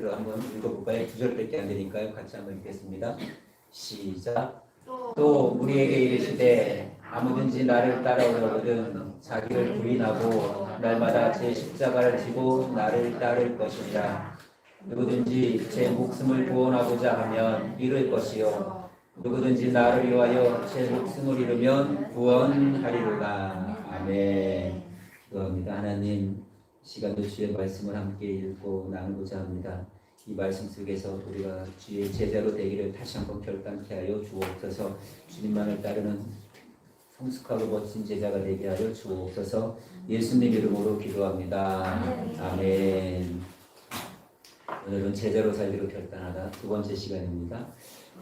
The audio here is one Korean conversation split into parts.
텍스트를 한번 읽어볼까요? 2절밖에 안 되니까요. 같이 한번 읽겠습니다. 시작. 또 우리에게 이르시되 아무든지 나를 따라오려거든 자기를 부인하고 날마다 제 십자가를 지고 나를 따를 것이니라. 누구든지 제 목숨을 구원하고자 하면 잃을 것이요 누구든지 나를 위하여 제 목숨을 잃으면 구원하리로다. 아멘. 기도합니다. 하나님, 시간도 주의 말씀을 함께 읽고 나누고자 합니다. 이 말씀 속에서 우리가 주의 제자로 되기를 다시 한번 결단케 하여 주옵소서. 주님만을 따르는 성숙하고 멋진 제자가 되게 하여 주옵소서. 예수님 이름으로 기도합니다. 아멘. 오늘은 제자로 살기로 결단하다 두 번째 시간입니다.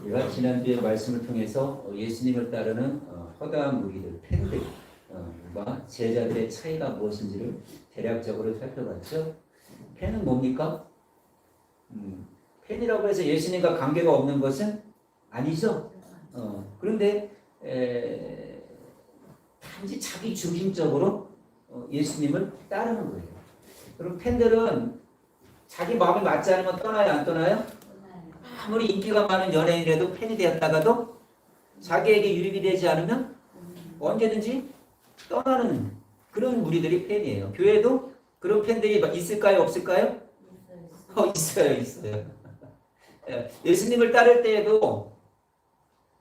우리가 지난주에 말씀을 통해서 예수님을 따르는 허다한 무리들, 팬들과 제자들의 차이가 무엇인지를 대략적으로 살펴봤죠. 팬은 뭡니까? 팬이라고 해서 예수님과 관계가 없는 것은 아니죠. 그런데 단지 자기 중심적으로 예수님을 따르는 거예요. 그럼 팬들은 자기 마음이 맞지 않으면 떠나요, 안 떠나요? 아무리 인기가 많은 연예인이라도 팬이 되었다가도 자기에게 유익이 되지 않으면 언제든지 떠나는 그런 무리들이 팬이에요. 교회도 그런 팬들이 있을까요, 없을까요? 있어요. 예수님을 따를 때에도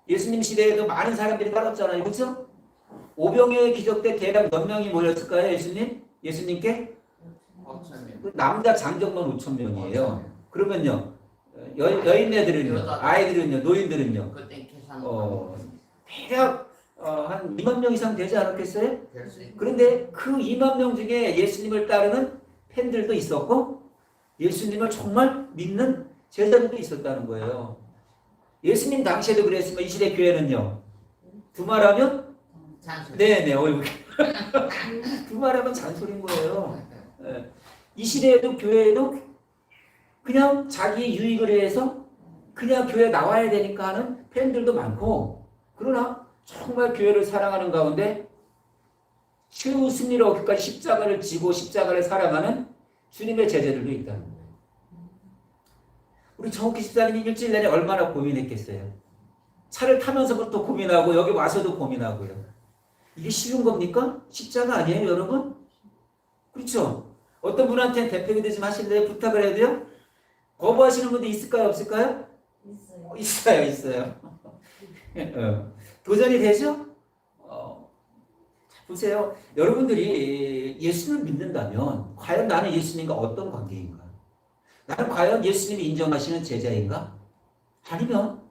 예수님 시대에도 많은 사람들이 따랐잖아요. 그렇죠? 오병이어의 기적 때 대략 몇 명이 모였을까요? 예수님께? 남자 장정만 5,000명이에요. 그러면요. 여인네들은요, 아이들은요, 노인들은요, 대략 한 2만 명 이상 되지 않았겠어요? 그런데 그 2만 명 중에 예수님을 따르는 팬들도 있었고 예수님을 정말 믿는 제자들도 있었다는 거예요. 예수님 당시에도 그랬으면 이 시대 교회는요, 두말하면 네네 두말하면 잔소리인 거예요. 이 시대에도 교회에도 그냥 자기 유익을 위해서 그냥 교회 나와야 되니까 하는 팬들도 많고, 그러나 정말 교회를 사랑하는 가운데 최후 승리를 얻기까지 십자가를 지고 십자가를 사랑하는 주님의 제자들도 있다는 거예요. 우리 정옥희 집사님이 일주일 내내 얼마나 고민했겠어요. 차를 타면서부터 고민하고 여기 와서도 고민하고요. 이게 쉬운 겁니까? 십자가 아니에요, 여러분? 그렇죠? 어떤 분한테는 대표기도 좀 하실래요? 부탁을 해도요? 거부하시는 분도 있을까요? 없을까요? 있어요. 도전이 되죠? 보세요. 여러분들이 예수를 믿는다면 과연 나는 예수님과 어떤 관계인가? 나는 과연 예수님이 인정하시는 제자인가? 아니면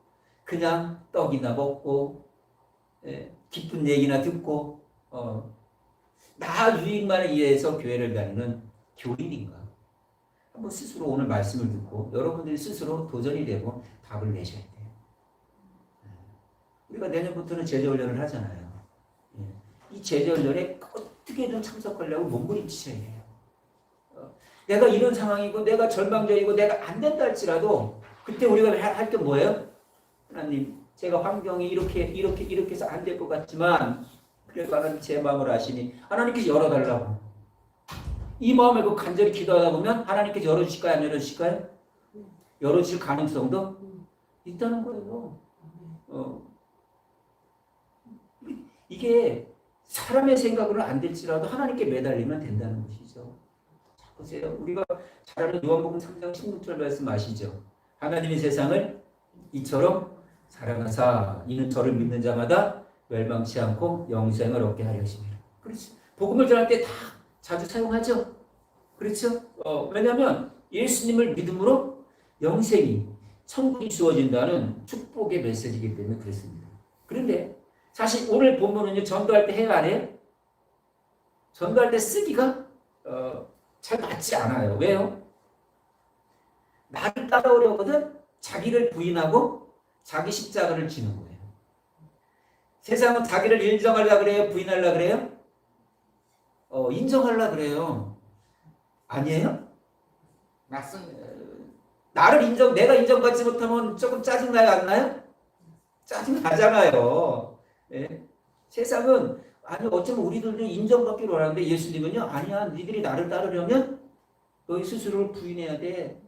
그냥 떡이나 먹고 기쁜 얘기나 듣고 나 유익만을 위해서 교회를 다니는 교인인가? 한번 스스로 오늘 말씀을 듣고 여러분들이 스스로 도전이 되고 답을 내셔야 돼요. 우리가 내년부터는 제자훈련을 하잖아요. 이 제자훈련에 어떻게든 참석하려고 몸부림치셔야 돼요. 내가 이런 상황이고 내가 절망적이고 내가 안 된다 할지라도 그때 우리가 할 게 뭐예요? 하나님, 제가 환경이 이렇게 해서 안 될 것 같지만 그래도 하나님 제 마음을 아시니 하나님께서 열어달라고. 이 마음에 그 간절히 기도하다 보면 하나님께서 열어주실까요? 안 열어주실까요? 열어주실 가능성도 있다는 거예요. 이게 사람의 생각으로 안 될지라도 하나님께 매달리면 된다는 것이죠. 자, 보세요. 우리가 잘 아는 요한복음 3장 16절 말씀 아시죠? 하나님이 세상을 이처럼 사랑하사 이는 저를 믿는 자마다 멸망치 않고 영생을 얻게 하려 하십니다. 그렇죠. 복음을 전할 때 다 자주 사용하죠. 그렇죠? 왜냐하면 예수님을 믿음으로 영생이 천국이 주어진다는 축복의 메시지이기 때문에 그렇습니다. 그런데 사실 오늘 본문은요, 전도할 때 해야 안 해요? 전도할 때 쓰기가 잘 맞지 않아요. 왜요? 나를 따라오려거든 자기를 부인하고 자기 십자가를 지는 거예요. 세상은 자기를 인정하려고 그래요? 부인하려고 그래요? 인정하려고 그래요. 아니에요? 맞습니다. 내가 인정받지 못하면 조금 짜증나요? 안 나요? 짜증나잖아요. 네? 세상은 아니 어쩌면 우리들도 인정받기로 하는데 예수님은요, 아니야, 니들이 나를 따르려면 너희 스스로를 부인해야 돼.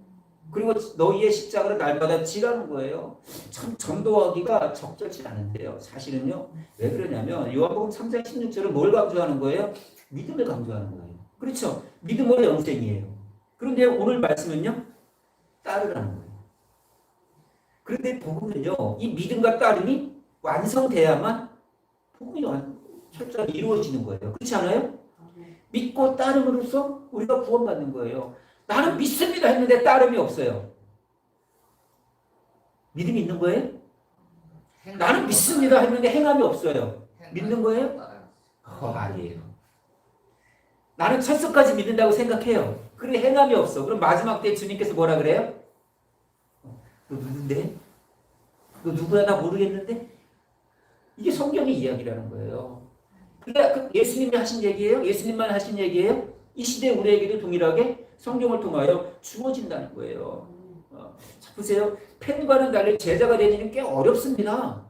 그리고 너희의 십자가를 날마다 지라는 거예요. 참 전도하기가 적절치 않은데요. 사실은요. 왜 그러냐면 요한복음 3장 16절은 뭘 강조하는 거예요? 믿음을 강조하는 거예요. 그렇죠. 믿음으로 영생이에요. 그런데 오늘 말씀은요. 따르라는 거예요. 그런데 복음은요. 이 믿음과 따름이 완성돼야만 복음이 철저하게 이루어지는 거예요. 그렇지 않아요? 믿고 따름으로써 우리가 구원받는 거예요. 나는 믿습니다 했는데 따름이 없어요. 믿음이 있는 거예요? 나는 믿습니다 했는데 행함이 없어요. 믿는 거예요? 아니에요. 나는 철석까지 믿는다고 생각해요. 그런데 행함이 없어. 그럼 마지막 때 주님께서 뭐라 그래요? 너 누군데? 너 누구야? 나 모르겠는데? 이게 성경의 이야기라는 거예요. 그러니까 예수님이 하신 얘기예요? 예수님만 하신 얘기예요? 이 시대 우리에게도 동일하게 성경을 통하여 주어진다는 거예요. 자, 보세요. 펜과는 달리 제자가 되는 일은 꽤 어렵습니다.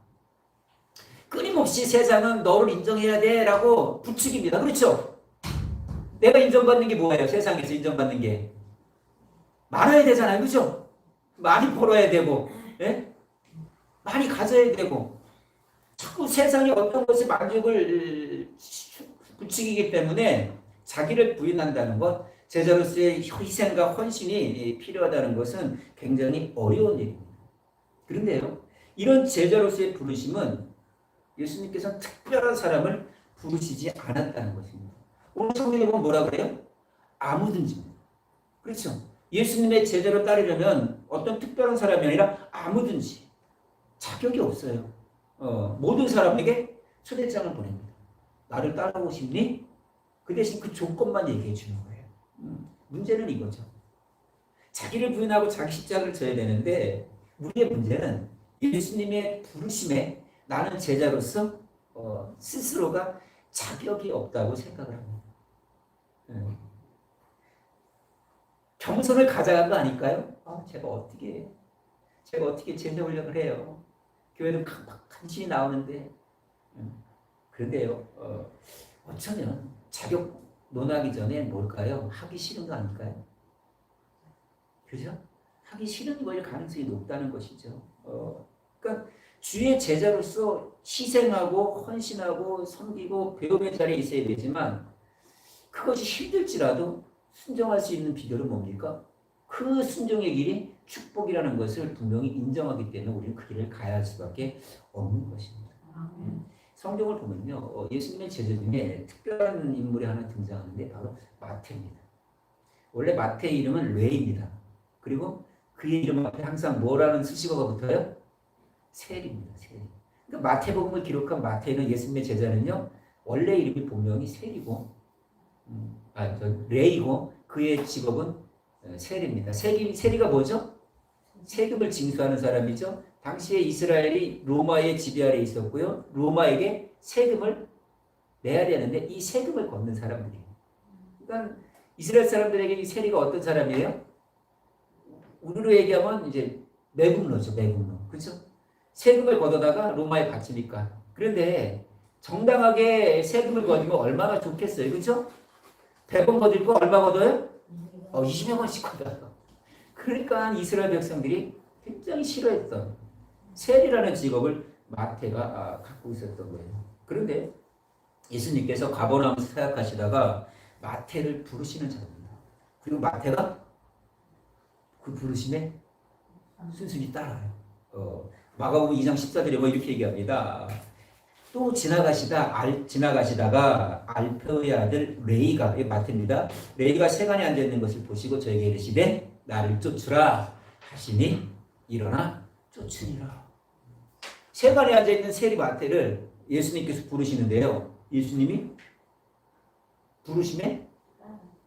끊임없이 세상은 너를 인정해야 돼 라고 부추깁니다. 그렇죠? 내가 인정받는 게 뭐예요? 세상에서 인정받는 게 많아야 되잖아요. 그렇죠? 많이 벌어야 되고 예? 많이 가져야 되고 자꾸 세상에 어떤 것에 만족을 부추기기 때문에 자기를 부인한다는 것, 제자로서의 희생과 헌신이 필요하다는 것은 굉장히 어려운 일입니다. 그런데요, 이런 제자로서의 부르심은 예수님께서는 특별한 사람을 부르시지 않았다는 것입니다. 오늘 성경에 보면 뭐라 그래요? 아무든지입니다. 그렇죠? 예수님의 제자로 따르려면 어떤 특별한 사람이 아니라 아무든지 자격이 없어요. 모든 사람에게 초대장을 보냅니다. 나를 따라오고 싶니? 그 대신 그 조건만 얘기해 주는 거예요. 문제는 이거죠. 자기를 부인하고 자기 십자가를 져야 되는데 우리의 문제는 예수님의 부르심에 나는 제자로서 스스로가 자격이 없다고 생각을 합니다. 겸손을 가져간 거 아닐까요? 제가 어떻게 제자 훈련을 해요? 교회는 간신히 나오는데 그런데요. 어쩌면 자격 논하기 전에 뭘까요? 하기 싫은 거 아닐까요? 그죠? 하기 싫은 거일 가능성이 높다는 것이죠. 그러니까 주의 제자로서 희생하고 헌신하고 섬기고 배움의 자리에 있어야 되지만 그것이 힘들지라도 순종할 수 있는 비결은 뭡니까? 그 순종의 길이 축복이라는 것을 분명히 인정하기 때문에 우리는 그 길을 가야 할 수밖에 없는 것입니다. 성경을 보면요, 예수님의 제자 중에 특별한 인물이 하나 등장하는데 바로 마태입니다. 원래 마태의 이름은 레이입니다. 그리고 그의 이름 앞에 항상 뭐라는 수식어가 붙어요? 셀입니다. 셀. 그러니까 마태복음을 기록한 마태는 예수님의 제자는요, 원래 이름이 본명이 셀이고, 레이고 그의 직업은 셀입니다. 셀이가 뭐죠? 세금을 징수하는 사람이죠. 당시에 이스라엘이 로마의 지배 아래 있었고요. 로마에게 세금을 내야 되는데 이 세금을 걷는 사람들이에요. 그러니까 이스라엘 사람들에게 이 세리가 어떤 사람이에요? 우리로 얘기하면 이제 매국노죠. 매국노. 그렇죠? 세금을 걷어다가 로마에 바치니까. 그런데 정당하게 세금을 걷으면 얼마나 좋겠어요. 그렇죠? 100원 걷을 거 얼마 걷어요? 20여 원씩 걷어요. 그러니까 이스라엘 백성들이 굉장히 싫어했던 셀이라는 직업을 마태가 갖고 있었던 거예요. 그런데 예수님께서 가버나움에서 사역하시다가 마태를 부르시는 자입니다. 그리고 마태가 그 부르심에 순순히 따라요. 마가복음 2장 14절에 뭐 이렇게 얘기합니다. 또 지나가시다가 알페오의 아들 레이가, 마태입니다. 레이가 세간에 앉아 있는 것을 보시고 저에게 이르시되 나를 쫓으라 하시니 일어나 쫓으리라. 세간에 앉아 있는 세리 마태를 예수님께서 부르시는데요. 예수님이 부르심에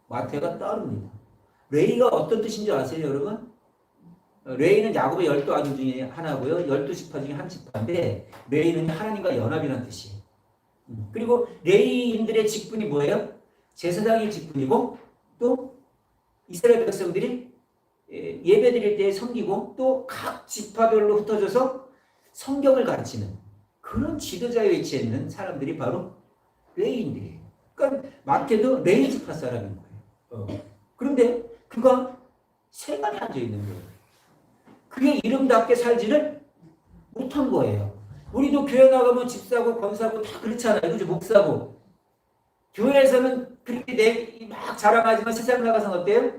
마태가 따릅니다. 레이가 어떤 뜻인지 아세요, 여러분? 레이는 야곱의 12 아들 중에 하나고요. 12지파 중에 한 지파인데 레이는 하나님과 연합이라는 뜻이에요. 그리고 레이인들의 직분이 뭐예요? 제사장의 직분이고 또 이스라엘 백성들이 예배 드릴 때 섬기고 또 각 지파별로 흩어져서 성경을 가르치는 그런 지도자에 위치해 있는 사람들이 바로 레이인들이에요. 그러니까 마태도 레이 지파 사람인 거예요. 그런데 그가 세간에 앉아 있는 거예요. 그게 이름답게 살지를 못한 거예요. 우리도 교회 나가면 집사고 권사고 다 그렇잖아요. 그죠? 목사고. 교회에서는 그렇게 막 자랑하지만 세상 나가서는 어때요?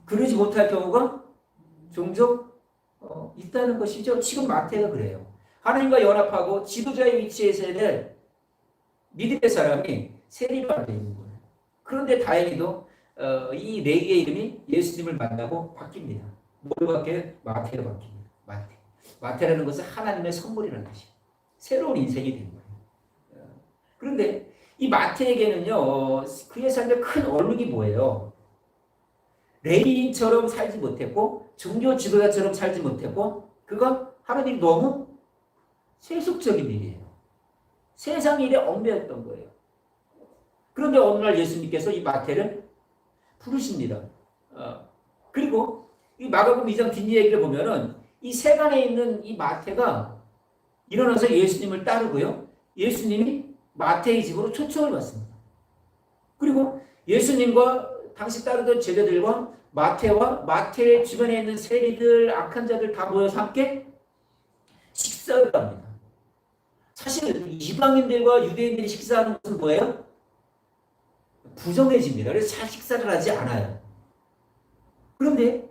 그러지 못할 경우가 종종 있다는 것이죠. 지금 마태가 그래요. 하나님과 연합하고 지도자의 위치에 서는 믿음의 사람이 세리로 앉아 있는 거예요. 그런데 다행히도 이 레위의 이름이 예수님을 만나고 바뀝니다. 뭐로 바뀌어요? 마태로 바뀝니다. 마태라는 것은 하나님의 선물이라는 뜻이에요. 새로운 인생이 된 거예요. 그런데 이 마태에게는요, 그의 삶의 큰 어려움이 뭐예요? 레위인처럼 살지 못했고 종교 지도자처럼 살지 못했고 그건 하는 일이 너무 세속적인 일이에요. 세상 일에 얽매였던 거예요. 그런데 어느 날 예수님께서 이 마태를 부르십니다. 그리고 이 마가복음 2장 뒷이야기를 보면은 이 세간에 있는 이 마태가 일어나서 예수님을 따르고요. 예수님이 마태의 집으로 초청을 받습니다. 그리고 예수님과 당시 따르던 제자들과 마태와 마태의 주변에 있는 세리들, 악한 자들 다 모여서 함께 식사를 합니다. 사실 이방인들과 유대인들이 식사하는 것은 뭐예요? 부정해집니다. 그래서 잘 식사를 하지 않아요. 그런데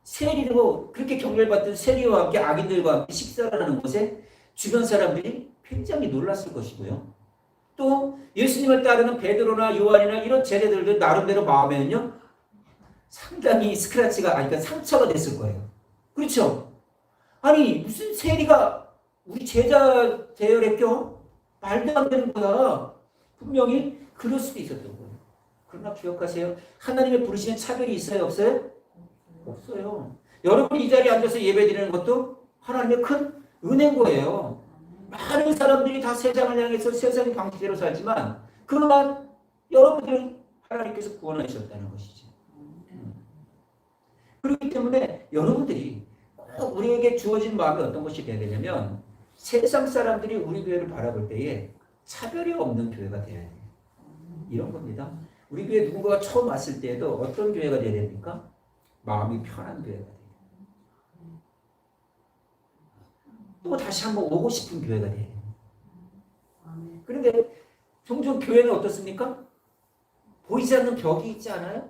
세리로 그렇게 경멸받던 세리와 함께 악인들과 함께 식사를 하는 곳에 주변 사람들이 굉장히 놀랐을 것이고요. 또 예수님을 따르는 베드로나 요한이나 이런 제자들도 나름대로 마음에는요 상당히 스크래치가 아니까 상처가 됐을 거예요. 그렇죠? 아니 무슨 세리가 우리 제자 대열에 껴? 말도 안 되는 거야. 분명히 그럴 수도 있었던 거예요. 그러나 기억하세요. 하나님의 부르시는 차별이 있어요? 없어요? 없어요. 여러분이 이 자리에 앉아서 예배드리는 것도 하나님의 큰 은혜인 거예요. 많은 사람들이 다 세상을 향해서 세상의 방식대로 살지만 그러나 여러분들은 하나님께서 구원하셨다는 것이죠. 그렇기 때문에 여러분들이 꼭 우리에게 주어진 마음이 어떤 것이 되어야 되냐면 세상 사람들이 우리 교회를 바라볼 때에 차별이 없는 교회가 되어야 돼요. 이런 겁니다. 우리 교회 누군가가 처음 왔을 때에도 어떤 교회가 되어야 됩니까? 마음이 편한 교회가 돼요. 또 다시 한번 오고 싶은 교회가 돼요. 그런데 종종 교회는 어떻습니까? 보이지 않는 벽이 있지 않아요?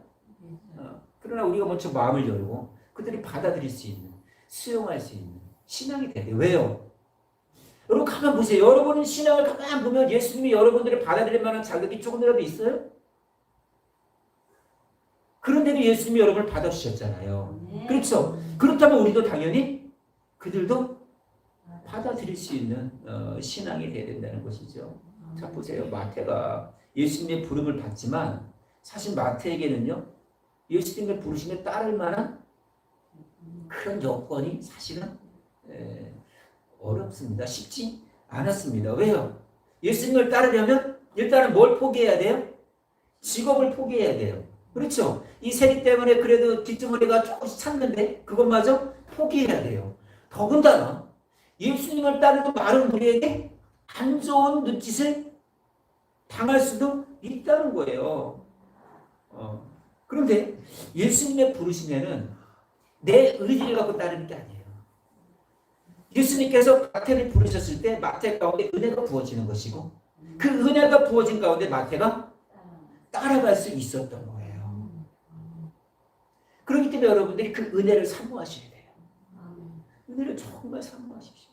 그러나 우리가 먼저 마음을 열고 그들이 받아들일 수 있는, 수용할 수 있는 신앙이 돼야 돼요. 왜요? 여러분 가만 보세요. 여러분은 신앙을 가만 보면 예수님이 여러분들을 받아들일 만한 자격이 조금이라도 있어요? 그런데도 예수님이 여러분을 받아주셨잖아요. 그렇죠? 그렇다면 우리도 당연히 그들도 받아들일 수 있는 신앙이 돼야 된다는 것이죠. 자 보세요. 마태가 예수님의 부름을 받지만 사실 마태에게는요. 예수님의 부르심에 따를 만한 그런 여건이 사실은 어렵습니다. 쉽지 않았습니다. 왜요? 예수님을 따르려면 일단은 뭘 포기해야 돼요? 직업을 포기해야 돼요. 그렇죠? 이 세리 때문에 그래도 뒷주머니가 조금씩 찼는데 그것마저 포기해야 돼요. 더군다나 예수님을 따르는 많은 우리에게 안 좋은 눈짓을 당할 수도 있다는 거예요. 그런데 예수님의 부르심에는 내 의지를 갖고 따르는 게 아니에요. 예수님께서 마태를 부르셨을 때 마태 가운데 은혜가 부어지는 것이고 그 은혜가 부어진 가운데 마태가 따라갈 수 있었던 거예요. 그렇기 때문에 여러분들이 그 은혜를 사모하셔야 돼요. 은혜를 정말 사모하십시오.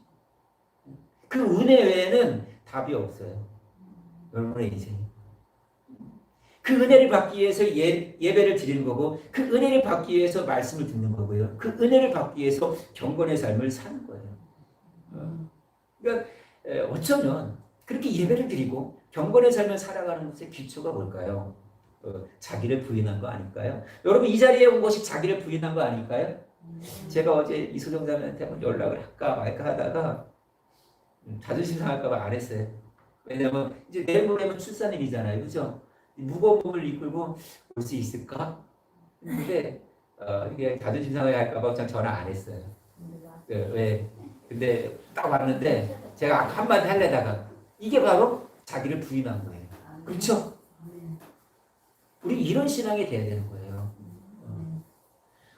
그 은혜 외에는 답이 없어요. 여러분의 인생에. 그 은혜를 받기 위해서 예배를 드리는 거고 그 은혜를 받기 위해서 말씀을 듣는 거고요. 그 은혜를 받기 위해서 경건의 삶을 사는 거예요. 그러니까 어쩌면 그렇게 예배를 드리고 경건의 삶을 살아가는 것의 기초가 뭘까요? 자기를 부인한 거 아닐까요? 여러분 이 자리에 온 것이 자기를 부인한 거 아닐까요? 제가 어제 이소정 자매한테 한번 연락을 할까 말까 하다가 자존심 상할까 봐 안 했어요. 왜냐면 이제 내일 모레면 출산일이잖아요. 그죠? 무거운 몸을 이끌고 올 수 있을까? 근데 이게 자존심 상하게 할까 봐 전화 안 했어요. 왜? 근데 딱 왔는데 제가 한마디 하려다가 이게 바로 자기를 부인한 거예요. 그렇죠? 우리 이런 신앙이 돼야 되는 거예요.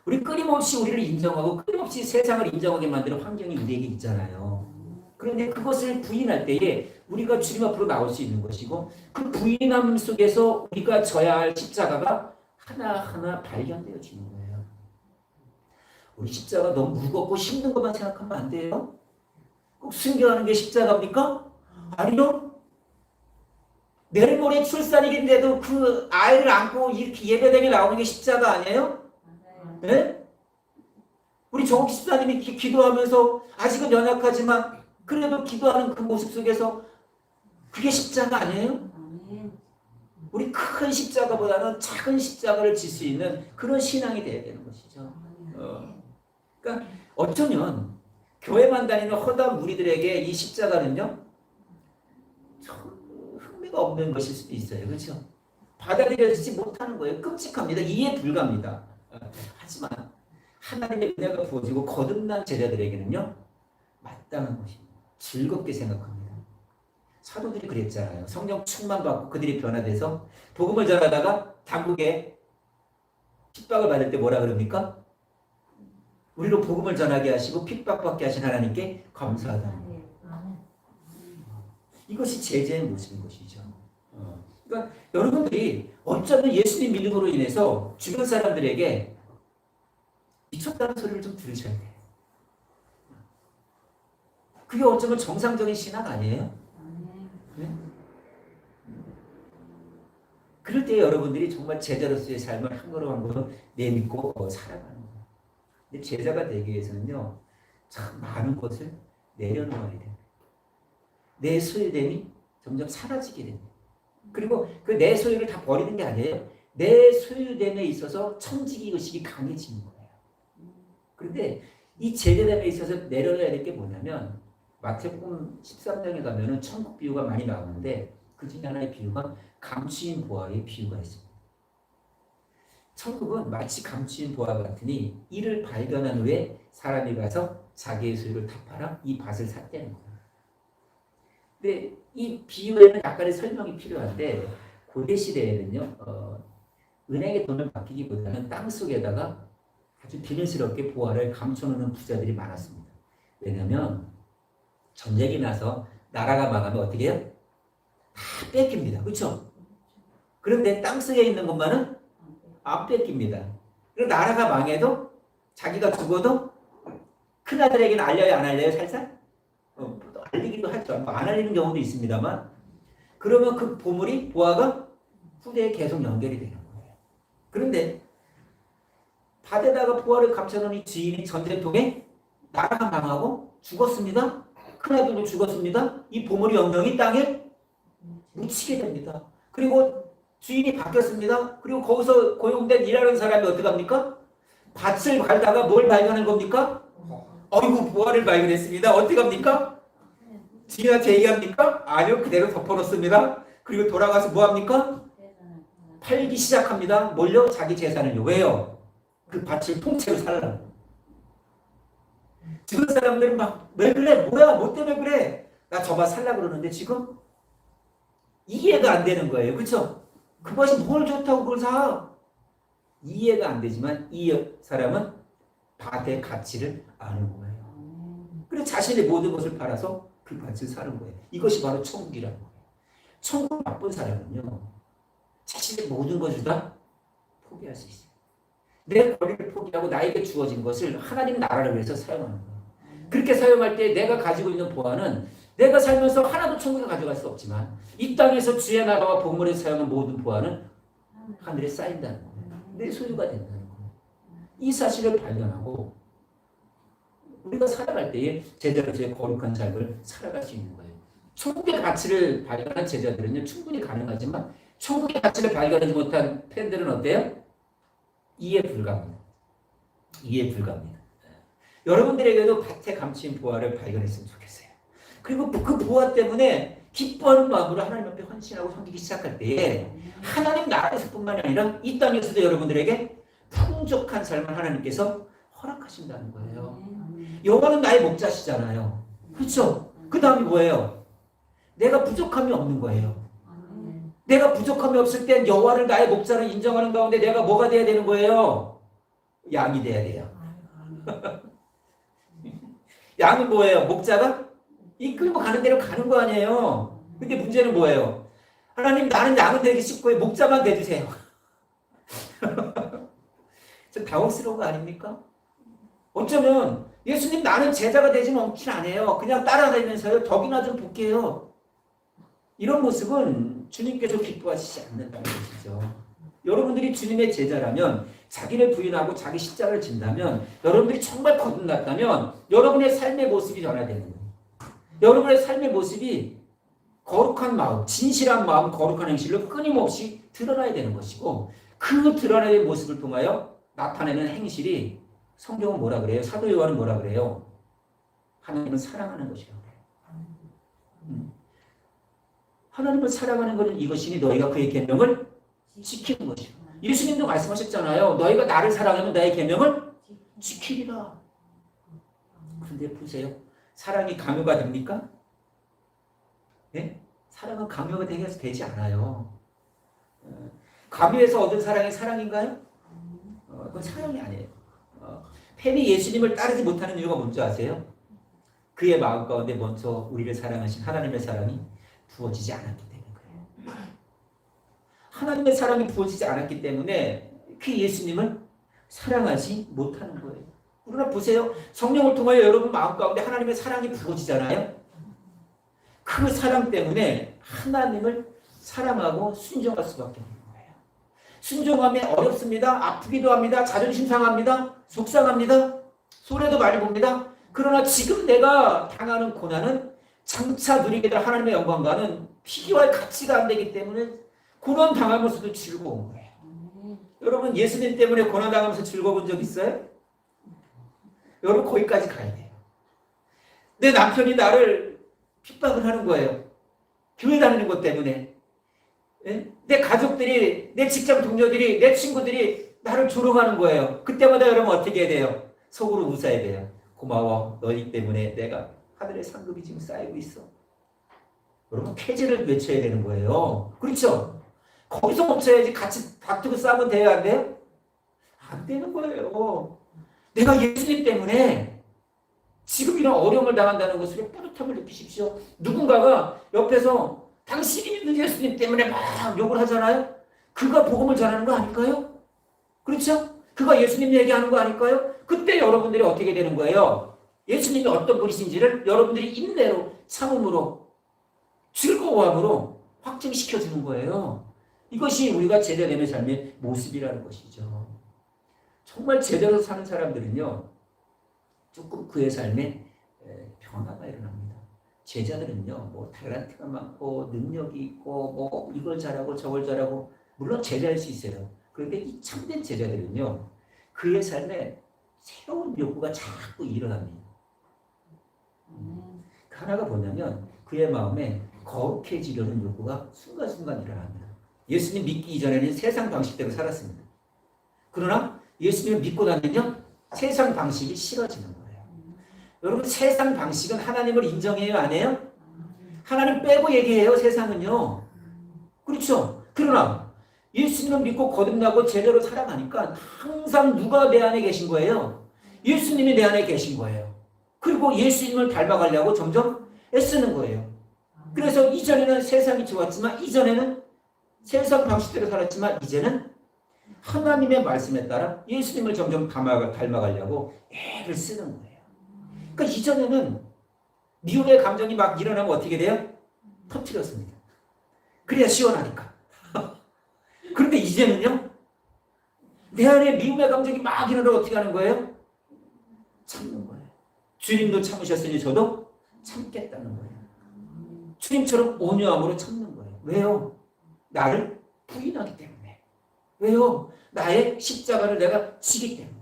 우리 끊임없이 우리를 인정하고 끊임없이 세상을 인정하게 만드는 환경이 우리에게 있잖아요. 그런데 그것을 부인할 때에 우리가 주님 앞으로 나올 수 있는 것이고 그 부인함 속에서 우리가 져야 할 십자가가 하나하나 발견되어지는 거예요. 우리 십자가 너무 무겁고 힘든 것만 생각하면 안 돼요. 꼭 순교하는 게 십자가입니까? 아니요. 내일 모레 출산일인데도 그 아이를 안고 이렇게 예배당에 나오는 게 십자가 아니에요? 네? 우리 정옥 집사님이 기도하면서 아직은 연약하지만 그래도 기도하는 그 모습 속에서 그게 십자가 아니에요? 우리 큰 십자가보다는 작은 십자가를 질 수 있는 그런 신앙이 돼야 되는 것이죠. 그러니까 어쩌면 교회만 다니는 허다한 무리들에게 이 십자가는요 흥미가 없는 것일 수도 있어요. 그렇죠? 받아들여지지 못하는 거예요. 끔찍합니다. 이해 불가합니다. 하지만 하나님의 은혜가 부어지고 거듭난 제자들에게는요 마땅한 것입니다. 즐겁게 생각합니다. 사도들이 그랬잖아요. 성령 충만받고 그들이 변화돼서 복음을 전하다가 당국에 핍박을 받을 때 뭐라 그럽니까? 우리로 복음을 전하게 하시고 핍박받게 하신 하나님께 감사하다. 이것이 제자의 모습인 것이죠. 그러니까 여러분들이 어쩌면 예수님 믿음으로 인해서 주변 사람들에게 미쳤다는 소리를 좀 들으셔야 돼요. 그게 어쩌면 정상적인 신앙 아니에요? 네? 그럴 때 여러분들이 정말 제자로서의 삶을 한 걸음 한 걸음 내딛고 살아가는 거예요. 근데 제자가 되기 위해서는요, 참 많은 것을 내려놓아야 돼요. 내 소유됨이 점점 사라지게 됩니다. 그리고 그 내 소유를 다 버리는 게 아니에요. 내 소유됨에 있어서 청지기 의식이 강해지는 거예요. 그런데 이 제자됨에 있어서 내려놔야 될 게 뭐냐면 마태복음 13장에 가면은 천국 비유가 많이 나오는데 그 중에 하나의 비유가 감추인 보화의 비유가 있습니다. 천국은 마치 감추인 보화 같으니 이를 발견한 후에 사람이 가서 자기의 소유를 다 팔아 이 밭을 샀다는 거예요. 근데 이 비유에는 약간의 설명이 필요한데 고대 시대에는요 은행에 돈을 맡기기보다는 땅 속에다가 아주 비밀스럽게 보화를 감춰놓는 부자들이 많았습니다. 왜냐하면 전쟁이 나서 나라가 망하면 어떻게 해요? 다 뺏깁니다. 그렇죠? 그런데 땅속에 있는 것만은 안 뺏깁니다. 그리고 나라가 망해도 자기가 죽어도 큰아들에게는 알려요? 안 알려요? 살살? 알리기도 하죠. 안 알리는 경우도 있습니다만 그러면 그 보물이 보화가 후대에 계속 연결이 되는 거예요. 그런데 밭에다가 보화를 감춰놓은 주인이 전쟁통에 나라가 망하고 죽었습니다. 큰아들도 죽었습니다. 이 보물이 영영이 땅에 묻히게 됩니다. 그리고 주인이 바뀌었습니다. 그리고 거기서 고용된 일하는 사람이 어떻게 합니까? 밭을 갈다가 뭘 발견한 겁니까? 어이구 보화를 발견했습니다. 어떻게 합니까? 주인한테 얘기합니까? 아니요, 그대로 덮어놓습니다. 그리고 돌아가서 뭐 합니까? 팔기 시작합니다. 뭘요? 자기 재산을요. 왜요? 그 밭을 통째로 살라고. 지금 사람들은 막 왜 그래? 뭐야? 뭐 때문에 그래? 나 저 밭 살라 그러는데 지금 이해가 안 되는 거예요. 그렇죠? 그 밭이 뭘 좋다고 그걸 사? 이해가 안 되지만 이 사람은 밭의 가치를 아는 거예요. 그래서 자신의 모든 것을 팔아서 그 밭을 사는 거예요. 이것이 바로 천국이라는 거예요. 천국 나쁜 사람은요, 자신의 모든 것을 다 포기할 수 있어요. 내 권리를 포기하고 나에게 주어진 것을 하나님 나라를 위해서 사용하는 거예요. 그렇게 사용할 때 내가 가지고 있는 보화는 내가 살면서 하나도 천국에 가져갈 수 없지만 이 땅에서 주의 나라와 보물에 사용한 모든 보화는 하늘에 쌓인다는 거예요. 내 소유가 된다는 거예요. 이 사실을 발견하고 우리가 살아갈 때에 제자로서의 거룩한 삶을 살아갈 수 있는 거예요. 천국의 가치를 발견한 제자들은요 충분히 가능하지만 천국의 가치를 발견하지 못한 팬들은 어때요? 이해 불가합니다. 이해 불가합니다. 여러분들에게도 밭에 감춘 보화를 발견했으면 좋겠어요. 그리고 그 보화 때문에 기뻐하는 마음으로 하나님 앞에 헌신하고 섬기기 시작할 때에 하나님 나라에서뿐만이 아니라 이 땅에서도 여러분들에게 풍족한 삶을 하나님께서 허락하신다는 거예요. 여호와는 나의 목자시잖아요. 그렇죠? 그 다음이 뭐예요? 내가 부족함이 없는 거예요. 내가 부족함이 없을 땐 여호와를 나의 목자로 인정하는 가운데 내가 뭐가 돼야 되는 거예요? 양이 돼야 돼요. 양은 뭐예요? 목자가 이끌고 가는 대로 가는 거 아니에요. 근데 문제는 뭐예요? 하나님 나는 양은 되기 쉽고요. 목자만 돼주세요. 좀 당혹스러운 거 아닙니까? 어쩌면 예수님 나는 제자가 되지는 않긴 않아요. 그냥 따라다니면서요. 덕이나 좀 볼게요. 이런 모습은 주님께서 기뻐하시지 않는다는 것이죠. 여러분들이 주님의 제자라면 자기를 부인하고 자기 십자가를 진다면 여러분들이 정말 거듭났다면 여러분의 삶의 모습이 변화되는 거예요. 여러분의 삶의 모습이 거룩한 마음, 진실한 마음, 거룩한 행실로 끊임없이 드러나야 되는 것이고 그 드러나는 모습을 통하여 나타내는 행실이 성경은 뭐라 그래요? 사도 요한은 뭐라 그래요? 하나님을 사랑하는 것이라고 그래요. 하나님을 사랑하는 것은 이것이니 너희가 그의 계명을 지키는 것이요. 예수님도 말씀하셨잖아요. 너희가 나를 사랑하면 나의 계명을 지키리라. 그런데 보세요. 사랑이 강요가 됩니까? 네? 사랑은 강요가 되지 않아요. 강요해서 얻은 사랑이 사랑인가요? 그건 사랑이 아니에요. 팬이 예수님을 따르지 못하는 이유가 뭔지 아세요? 그의 마음 가운데 먼저 우리를 사랑하신 하나님의 사랑이 부어지지 않았기 때문에 그래요. 하나님의 사랑이 부어지지 않았기 때문에 그 예수님을 사랑하지 못하는 거예요. 그러나 보세요. 성령을 통하여 여러분 마음 가운데 하나님의 사랑이 부어지잖아요. 그 사랑 때문에 하나님을 사랑하고 순종할 수밖에 없는 거예요. 순종하면 어렵습니다. 아프기도 합니다. 자존심 상합니다. 속상합니다. 손해도 많이 봅니다. 그러나 지금 내가 당하는 고난은 장차 누리게 될 하나님의 영광과는 비교할 가치가 안 되기 때문에 고난 당하면서도 즐거운 거예요. 여러분 예수님 때문에 고난 당하면서 즐거운 적 있어요? 여러분 거기까지 가야 돼요. 내 남편이 나를 핍박을 하는 거예요. 교회 다니는 것 때문에. 내 가족들이, 내 직장 동료들이, 내 친구들이 나를 조롱하는 거예요. 그때마다 여러분 어떻게 해야 돼요? 속으로 웃어야 돼요. 고마워. 너희 때문에 내가 하늘의 상급이 지금 쌓이고 있어. 여러분 쾌재를 외쳐야 되는 거예요. 그렇죠? 거기서 멈춰야지. 같이 다투고 싸우면 돼요? 안 돼요? 안 되는 거예요. 내가 예수님 때문에 지금 이런 어려움을 당한다는 것으로 뿌듯함을 느끼십시오. 누군가가 옆에서 당신이 믿는 예수님 때문에 막 욕을 하잖아요. 그가 복음을 전하는 거 아닐까요? 그렇죠? 그가 예수님 얘기하는 거 아닐까요? 그때 여러분들이 어떻게 되는 거예요? 예수님이 어떤 분이신지를 여러분들이 인내로, 참음으로, 즐거워함으로 확증시켜주는 거예요. 이것이 우리가 제자됨의 삶의 모습이라는 것이죠. 정말 제대로 사는 사람들은요, 조금 그의 삶에 변화가 일어납니다. 제자들은요, 뭐 탤런트가 많고 능력이 있고 뭐 이걸 잘하고 저걸 잘하고 물론 제자일 수 있어요. 그런데 이 참된 제자들은요, 그의 삶에 새로운 욕구가 자꾸 일어납니다. 하나가 뭐냐면 그의 마음에 거룩해지려는 욕구가 순간순간 일어납니다. 예수님 믿기 이전에는 세상 방식대로 살았습니다. 그러나 예수님을 믿고 나면요, 세상 방식이 싫어지는 거예요. 여러분 세상 방식은 하나님을 인정해요? 안 해요? 하나님 빼고 얘기해요. 세상은요. 그렇죠? 그러나 예수님을 믿고 거듭나고 제대로 살아가니까 항상 누가 내 안에 계신 거예요? 예수님이 내 안에 계신 거예요. 그리고 예수님을 닮아가려고 점점 애쓰는 거예요. 그래서 이전에는 세상이 좋았지만, 이전에는 세상 방식대로 살았지만, 이제는 하나님의 말씀에 따라 예수님을 점점 닮아가려고 애를 쓰는 거예요. 그러니까 이전에는 미움의 감정이 막 일어나면 어떻게 돼요? 터뜨렸습니다. 그래야 시원하니까. 그런데 이제는요, 내 안에 미움의 감정이 막 일어나면 어떻게 하는 거예요? 참는 거예요. 주님도 참으셨으니 저도 참겠다는 거예요. 주님처럼 온유함으로 참는 거예요. 왜요? 나를 부인하기 때문에. 왜요? 나의 십자가를 내가 지기 때문에.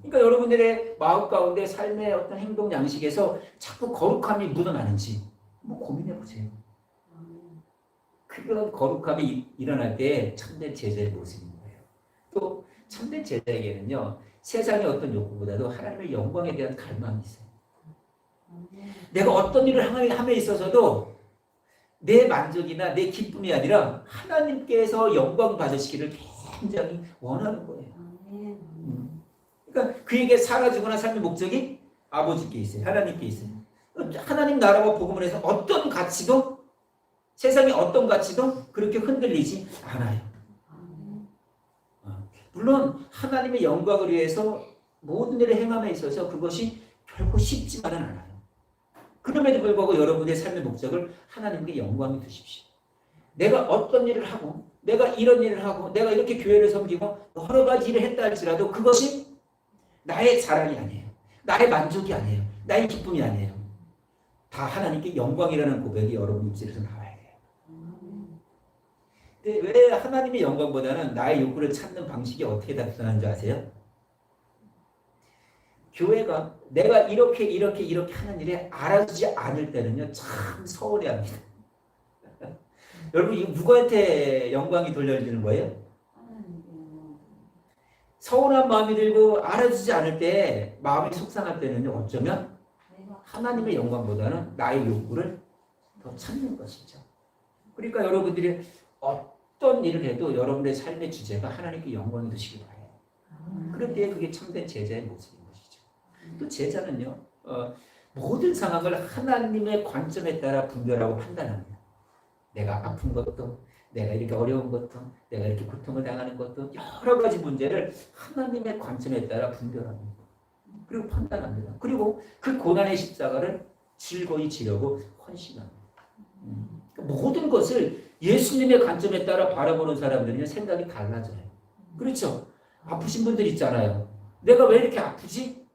그러니까 여러분들의 마음 가운데 삶의 어떤 행동 양식에서 자꾸 거룩함이 묻어나는지 한번 고민해 보세요. 그런 거룩함이 일어날 때 참된 제자의 모습인 거예요. 또 참된 제자에게는요, 세상의 어떤 욕구보다도 하나님의 영광에 대한 갈망이 있어요. 내가 어떤 일을 함에 있어서도 내 만족이나 내 기쁨이 아니라 하나님께서 영광 받으시기를 굉장히 원하는 거예요. 그러니까 그에게 살아주거나 삶의 목적이 아버지께 있어요. 하나님께 있어요. 하나님 나라와 복음을 해서 어떤 가치도 세상의 어떤 가치도 그렇게 흔들리지 않아요. 물론 하나님의 영광을 위해서 모든 일을 행함에 있어서 그것이 결코 쉽지만은 않아요. 그럼에도 불구하고 여러분의 삶의 목적을 하나님께 영광을 두십시오. 내가 어떤 일을 하고 내가 이런 일을 하고 내가 이렇게 교회를 섬기고 여러 가지 일을 했다 할지라도 그것이 나의 자랑이 아니에요. 나의 만족이 아니에요. 나의 기쁨이 아니에요. 다 하나님께 영광이라는 고백이 여러분 입술에서 나와야 돼요. 근데 왜 하나님의 영광보다는 나의 욕구를 찾는 방식이 어떻게 나타나는 줄 아세요? 교회가 내가 이렇게 하는 일에 알아주지 않을 때는요 참 서운해합니다. 여러분 이거 누구한테 영광이 돌려지는 거예요? 서운한 마음이 들고 알아주지 않을 때 마음이 속상할 때는요 어쩌면 하나님의 영광보다는 나의 욕구를 더 찾는 것이죠. 그러니까 여러분들이 어떤 일을 해도 여러분의 삶의 주제가 하나님께 영광이 되시길 바라요. 그럴 때 그게 참된 제자의 모습인 것이죠. 또 제자는요 모든 상황을 하나님의 관점에 따라 분별하고 판단합니다. 내가 아픈 것도 내가 이렇게 어려운 것도 내가 이렇게 고통을 당하는 것도 여러 가지 문제를 하나님의 관점에 따라 분별합니다. 그리고 판단합니다. 그리고 그 고난의 십자가를 즐거이 지려고 헌신합니다. 모든 것을 예수님의 관점에 따라 바라보는 사람들은 생각이 달라져요. 그렇죠? 아프신 분들 있잖아요. 내가 왜 이렇게 아프지?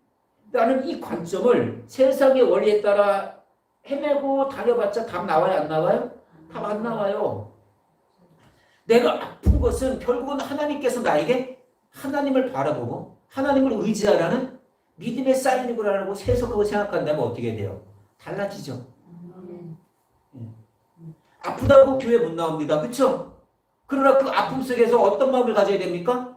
나는 이 관점을 세상의 원리에 따라 헤매고 다녀봤자 답 나와요? 안 나와요? 답 안 나와요. 내가 아픈 것은 결국은 하나님께서 나에게 하나님을 바라보고 하나님을 의지하라는 믿음의 사인이라고 해석하고 생각한다면 어떻게 돼요? 달라지죠. 아프다고 교회 못 나옵니다. 그렇죠? 그러나 그 아픔 속에서 어떤 마음을 가져야 됩니까?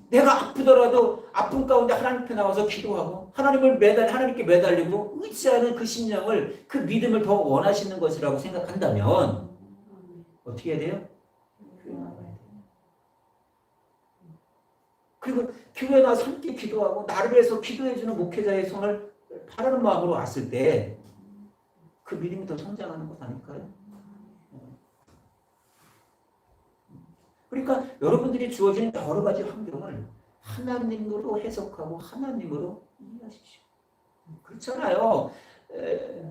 내가 아프더라도 아픔 가운데 하나님 앞에 나와서 기도하고 하나님께 매달리고 의지하는 그 심령을 그 믿음을 더 원하시는 것이라고 생각한다면 어떻게 해야 돼요? 그리고 교회 나와서 함께 기도하고 나를 위해서 기도해주는 목회자의 손을 바라는 마음으로 왔을 때 그 믿음이 더 성장하는 것 아닐까요? 그러니까 여러분들이 주어진 여러 가지 환경을 하나님으로 해석하고 하나님으로 이해하십시오. 그렇잖아요.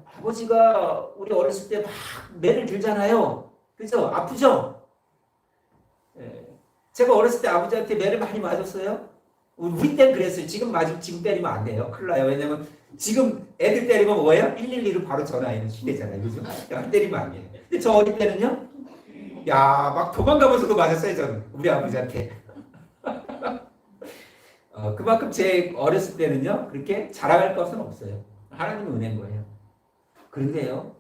아버지가 우리 어렸을 때 막 매를 들잖아요. 그죠? 아프죠? 제가 어렸을 때 아버지한테 매를 많이 맞았어요. 우리 때는 그랬어요. 지금 때리면 안 돼요. 큰일 나요. 왜냐면 지금 애들 때리면 뭐예요? 112로 바로 전화하는 시대잖아요. 그죠? 야, 때리면 안 돼요. 근데 저 어릴 때는요? 야, 막 도망가면서도 맞았어요, 저는. 우리 아버지한테. 그만큼 제 어렸을 때는요, 그렇게 자랑할 것은 없어요. 하나님의 은혜인 거예요. 그런데요,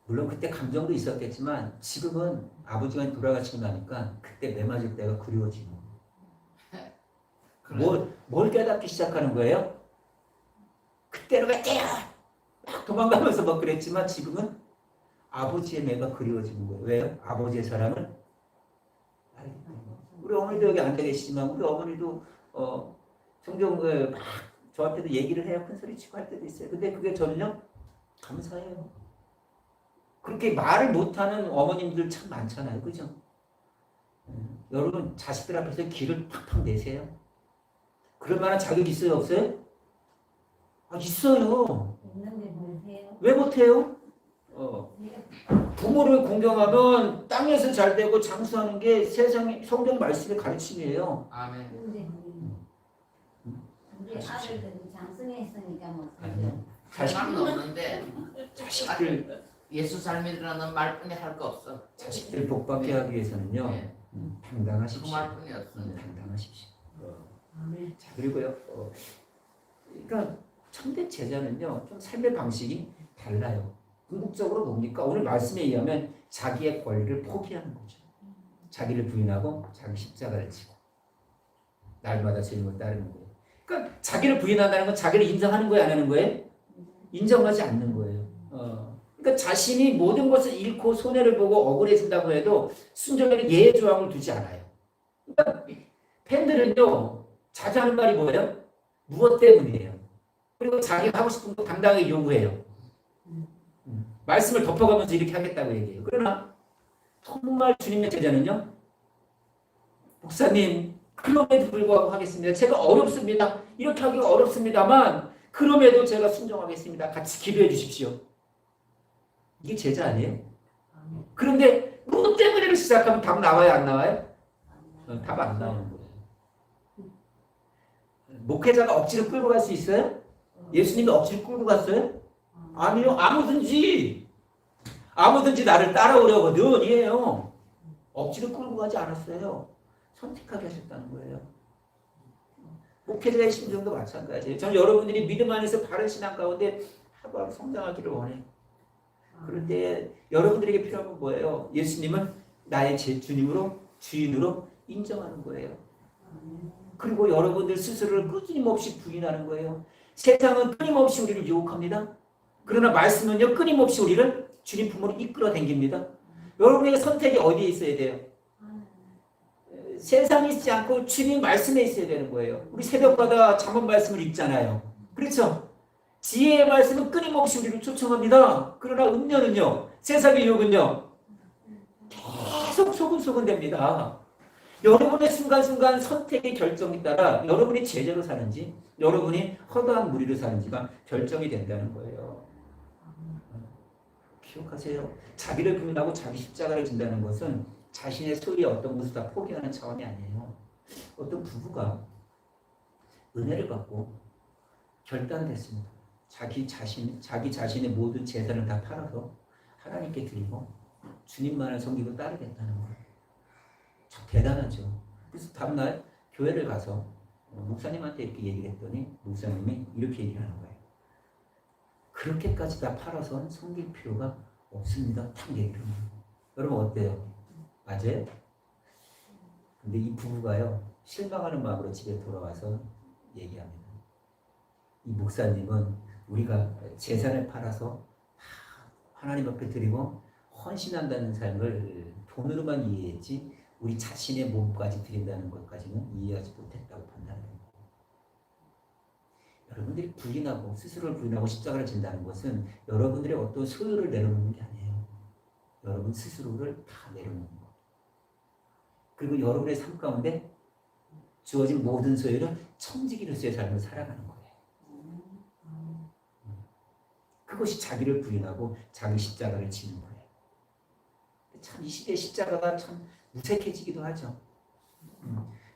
물론 그때 감정도 있었겠지만, 지금은 아버지가 돌아가시고 나니까 그때 매 맞을 때가 그리워지는 거예요. 뭘 깨닫기 시작하는 거예요? 그때는 막 도망가면서 막 그랬지만, 지금은 아버지의 매가 그리워지는 거예요. 왜요? 아버지의 사랑을 우리 어머니도 여기 앉아 계시지만 우리 어머니도 종종 막 저한테도 얘기를 해요. 큰 소리 치고 할 때도 있어요. 근데 그게 저는요 감사해요. 그렇게 말을 못하는 어머님들 참 많잖아요. 그죠? 여러분 자식들 앞에서 기를 팍팍 내세요. 그럴 만한 자격 있어요? 없어요? 있어요. 있는데 못해요? 왜 못해요? 부모를 공경하면 땅에서 잘 되고 장수하는 게 세상의 성경 말씀의 가르침이에요. 아멘. 근데 우리 아들들은 장성했으니까 못하죠. 할말은 없는데 자식들 예수 삶이라는 말뿐이 할 거 없어. 자식들 복받게 하기 위해서는요. 네. 당당하십시오. 그 말뿐이었어요. 당당하십시오. 아멘. 자 그리고요. 그러니까 참된 제자는요. 좀 삶의 방식이 달라요. 궁극적으로 뭡니까? 오늘 말씀에 의하면 자기의 권리를 포기하는 거죠. 자기를 부인하고 자기 십자가를 지고 날마다 주님을 따르는 거예요. 그러니까 자기를 부인한다는 건 자기를 인정하는 거예요? 안 하는 거예요? 인정하지 않는 거예요. 그러니까 자신이 모든 것을 잃고 손해를 보고 억울해진다고 해도 순종에는 예의 조항을 두지 않아요. 팬들은요 자주 하는 말이 뭐예요? 무엇 때문이에요. 그리고 자기가 하고 싶은 거 당당하게 요구해요. 말씀을 덮어가면서 이렇게 하겠다고 얘기해요. 그러나 정말 주님의 제자는요, 목사님 그럼에도 불구하고 하겠습니다. 제가 어렵습니다. 이렇게 하기가 어렵습니다만 그럼에도 제가 순종하겠습니다. 같이 기도해 주십시오. 이게 제자 아니에요? 그런데 뭐 때문에를 시작하면 답 나와요? 안 나와요? 답 안 나오는 거예요. 목회자가 억지로 끌고 갈 수 있어요? 예수님이 억지로 끌고 갔어요? 아니요. 아무든지 나를 따라오려거든 이에요. 억지로 끌고 가지 않았어요. 선택하게 하셨다는 거예요. 목회자의 심정도 마찬가지예요. 저는 여러분들이 믿음 안에서 바른 신앙 가운데 하루하루 성장하기를 원해요. 그런데 여러분들에게 필요한 건 뭐예요? 예수님은 나의 제 주님으로 주인으로 인정하는 거예요. 그리고 여러분들 스스로를 끊임없이 부인하는 거예요. 세상은 끊임없이 우리를 유혹합니다. 그러나 말씀은요 끊임없이 우리를 주님 품으로 이끌어 당깁니다. 여러분의 선택이 어디에 있어야 돼요? 세상에 있지 않고 주님 말씀에 있어야 되는 거예요. 우리 새벽마다 잠언 말씀을 읽잖아요. 그렇죠? 지혜의 말씀은 끊임없이 우리를 초청합니다. 그러나 음료는요, 세상의 유혹은요 계속 소근소근 됩니다. 여러분의 순간순간 선택의 결정에 따라 여러분이 제자로 사는지 여러분이 허다한 무리로 사는지가 결정이 된다는 거예요. 기억하세요. 자기를 부인하고 자기 십자가를 진다는 것은 자신의 소유의 어떤 것을 다 포기하는 차원이 아니에요. 어떤 부부가 은혜를 받고 결단됐습니다. 자기 자신의 모든 재산을 다 팔아서 하나님께 드리고 주님만을 섬기고 따르겠다는 거예요. 참 대단하죠. 그래서 다음날 교회를 가서 목사님한테 이렇게 얘기를 했더니 목사님이 이렇게 얘기하는 거예요. 그렇게까지 다 팔아서는 섬길 필요가 없습니다. 탁 얘기를 합니다. 여러분 어때요? 맞아요? 근데 이 부부가요 실망하는 마음으로 집에 돌아와서 얘기합니다. 이 목사님은 우리가 재산을 팔아서 하나님 앞에 드리고 헌신한다는 삶을 돈으로만 이해했지 우리 자신의 몸까지 드린다는 것까지는 이해하지 못했다고 판단합니다. 여러분들이 부인하고 스스로를 부인하고 십자가를 진다는 것은 여러분들의 어떤 소유를 내려놓는 게 아니에요. 여러분 스스로를 다 내려놓는 거. 그리고 여러분의 삶 가운데 주어진 모든 소유를 청지기로서의 삶을 살아가는 거예요. 그것이 자기를 부인하고 자기 십자가를 지는 거예요. 참 이 시대 십자가가 참 무색해지기도 하죠.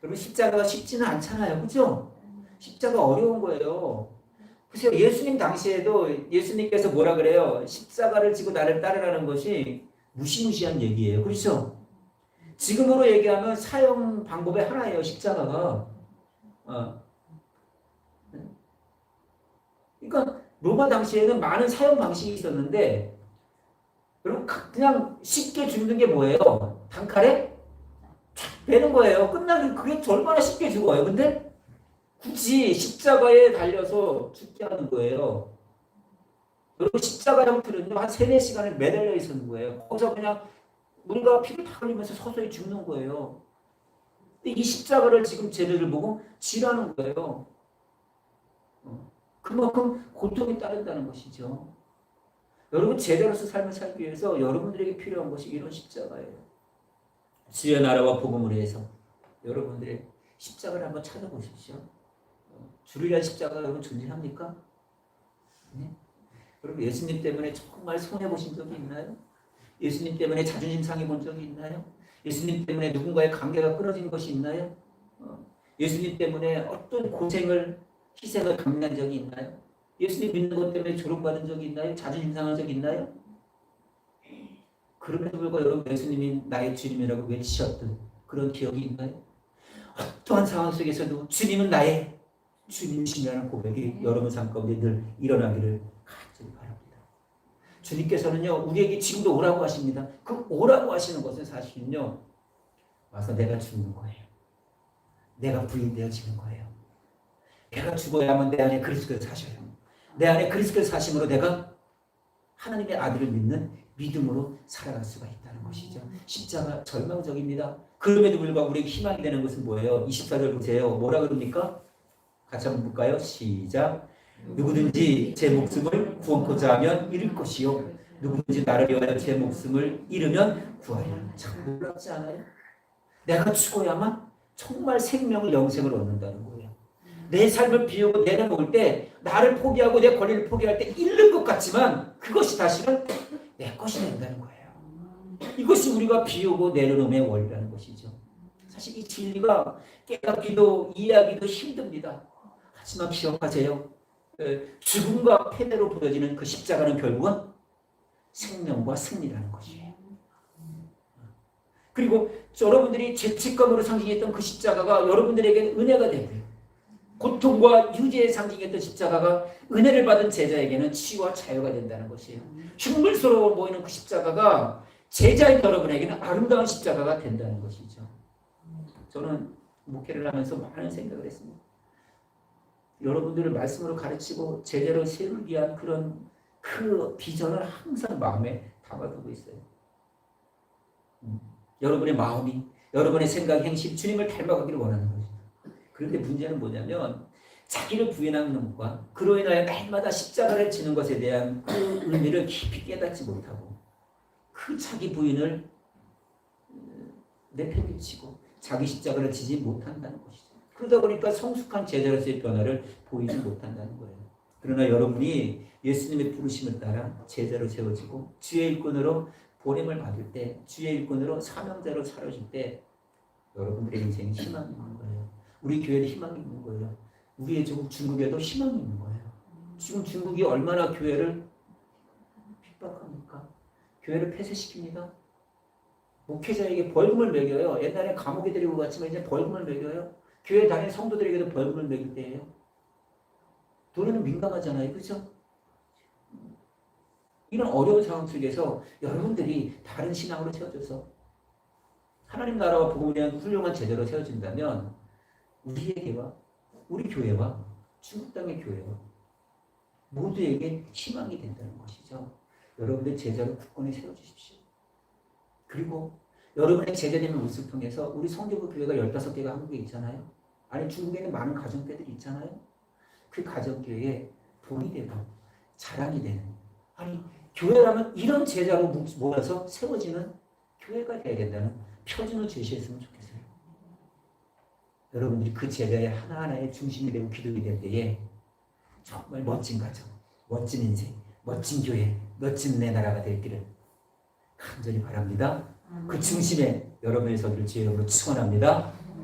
여러분 십자가가 쉽지는 않잖아요. 그죠? 십자가 어려운 거예요. 보세요. 예수님 당시에도 예수님께서 뭐라 그래요? 십자가를 지고 나를 따르라는 것이 무시무시한 얘기예요. 그렇죠? 지금으로 얘기하면 사형 방법의 하나예요. 십자가가. 그러니까 로마 당시에는 많은 사형 방식이 있었는데 여러분 그냥 쉽게 죽는 게 뭐예요? 단칼에 쫙 빼는 거예요. 끝나면 그게 얼마나 쉽게 죽어요. 근데 굳이 십자가에 달려서 죽게 하는 거예요. 여러분 십자가 형틀은요 한 3-4시간을 매달려 있었는 거예요. 거기서 그냥 물과 피를 다 흘리면서 서서히 죽는 거예요. 근데 이 십자가를 지금 쟤네들 보고 지라는 거예요. 그만큼 고통이 따른다는 것이죠. 여러분 제자로서 삶을 살기 위해서 여러분들에게 필요한 것이 이런 십자가예요. 주의 나라와 복음을 위해서 여러분들의 십자가를 한번 찾아보십시오. 주를 위한 십자가가 여러분 존재합니까? 네? 여러분 예수님 때문에 정말 손해보신 적이 있나요? 예수님 때문에 자존심 상해본 적이 있나요? 예수님 때문에 누군가의 관계가 끊어진 것이 있나요? 예수님 때문에 어떤 고생을 희생을 감내한 적이 있나요? 예수님 믿는 것 때문에 조롱받은 적이 있나요? 자존심 상한 적이 있나요? 그럼에도 불구하고 여러분 예수님이 나의 주님이라고 외치셨던 그런 기억이 있나요? 어떠한 상황 속에서도 주님은 나의 주님이시라는 고백이 여러분 삶 가운데 늘 일어나기를 간절히 바랍니다. 주님께서는요 우리에게 지금도 오라고 하십니다. 그 오라고 하시는 것은 사실은요 와서 내가 죽는 거예요. 내가 부인되어지는 거예요. 내가 죽어야만 내 안에 그리스도를 사셔요. 내 안에 그리스도를 사심으로 내가 하나님의 아들을 믿는 믿음으로 살아갈 수가 있다는 것이죠. 십자가 절망적입니다. 그럼에도 불구하고 우리에게 희망이 되는 것은 뭐예요? 24절 보세요. 뭐라 그럽니까? 같이 한번 볼까요? 시작. 누구든지 제 목숨을 구원코자 하면 잃을 것이요 누구든지 나를 위하여 제 목숨을 잃으면 구하리라. 참 놀랍지 않아요? 내가 죽어야만 정말 생명을 영생을 얻는다는 거예요. 내 삶을 비우고 내려놓을 때 나를 포기하고 내 권리를 포기할 때 잃는 것 같지만 그것이 다시는 내 것이 된다는 거예요. 이것이 우리가 비우고 내려놓음의 원리라는 것이죠. 사실 이 진리가 깨닫기도 이해하기도 힘듭니다. 하지만 기억하세요. 죽음과 패배로 보여지는 그 십자가는 결국은 생명과 승리라는 것이에요. 그리고 여러분들이 죄책감으로 상징했던 그 십자가가 여러분들에게 은혜가 되고요. 고통과 유죄의 상징했던 십자가가 은혜를 받은 제자에게는 치유와 자유가 된다는 것이에요. 흉물스러워 보이는 그 십자가가 제자인 여러분에게는 아름다운 십자가가 된다는 것이죠. 저는 목회를 하면서 많은 생각을 했습니다. 여러분들을 말씀으로 가르치고 제대로 세우기 위한 그런 그 비전을 항상 마음에 담아두고 있어요. 여러분의 마음이, 여러분의 생각, 행실, 주님을 닮아가기를 원하는 거죠. 그런데 문제는 뭐냐면 자기를 부인하는 것과 그로 인하여 날마다 십자가를 지는 것에 대한 그 의미를 깊이 깨닫지 못하고 그 자기 부인을 내팽개치고 자기 십자가를 지지 못한다는 것이죠. 그러다 보니까 성숙한 제자로서의 변화를 보이지 못한다는 거예요. 그러나 여러분이 예수님의 부르심을 따라 제자로 세워지고 주의 일꾼으로 보냄을 받을 때, 주의 일꾼으로 사명자로 살아질 때 여러분들의 인생에 희망이 있는 거예요. 우리 교회에 희망이 있는 거예요. 우리의 조국 중국에도 희망이 있는 거예요. 지금 중국이 얼마나 교회를 핍박합니까? 교회를 폐쇄시킵니다. 목회자에게 벌금을 매겨요. 옛날에 감옥에 데리고 갔지만 이제 벌금을 매겨요. 교회 다니는 성도들에게도 벌금을 매길 때예요. 돈에는 민감하잖아요. 그렇죠? 이런 어려운 상황 속에서 여러분들이 다른 신앙으로 세워져서 하나님 나라와 복음에 대한 훌륭한 제대로 세워진다면 우리에게와 우리 교회와 중국 땅의 교회와 모두에게 희망이 된다는 것이죠. 여러분들 제자로 굳건히 세워주십시오. 그리고 여러분의 제자되는 모습을 통해서 우리 성교부 교회가 15개가 한국에 있잖아요. 아니 중국에는 많은 가정교회들이 있잖아요. 그 가정교회에 돈이 되고 자랑이 되는, 아니 교회라면 이런 제자로 모여서 세워지는 교회가 되어야 된다는 표준을 제시했으면 좋겠어요. 여러분들이 그 제자의 하나하나의 중심이 되고 기둥이 될 때에 정말 멋진 가정, 멋진 인생, 멋진 교회, 멋진 내 나라가 될 길을 간절히 바랍니다. 그 중심에 여러분의 서기를 주의 이름으로 축원합니다.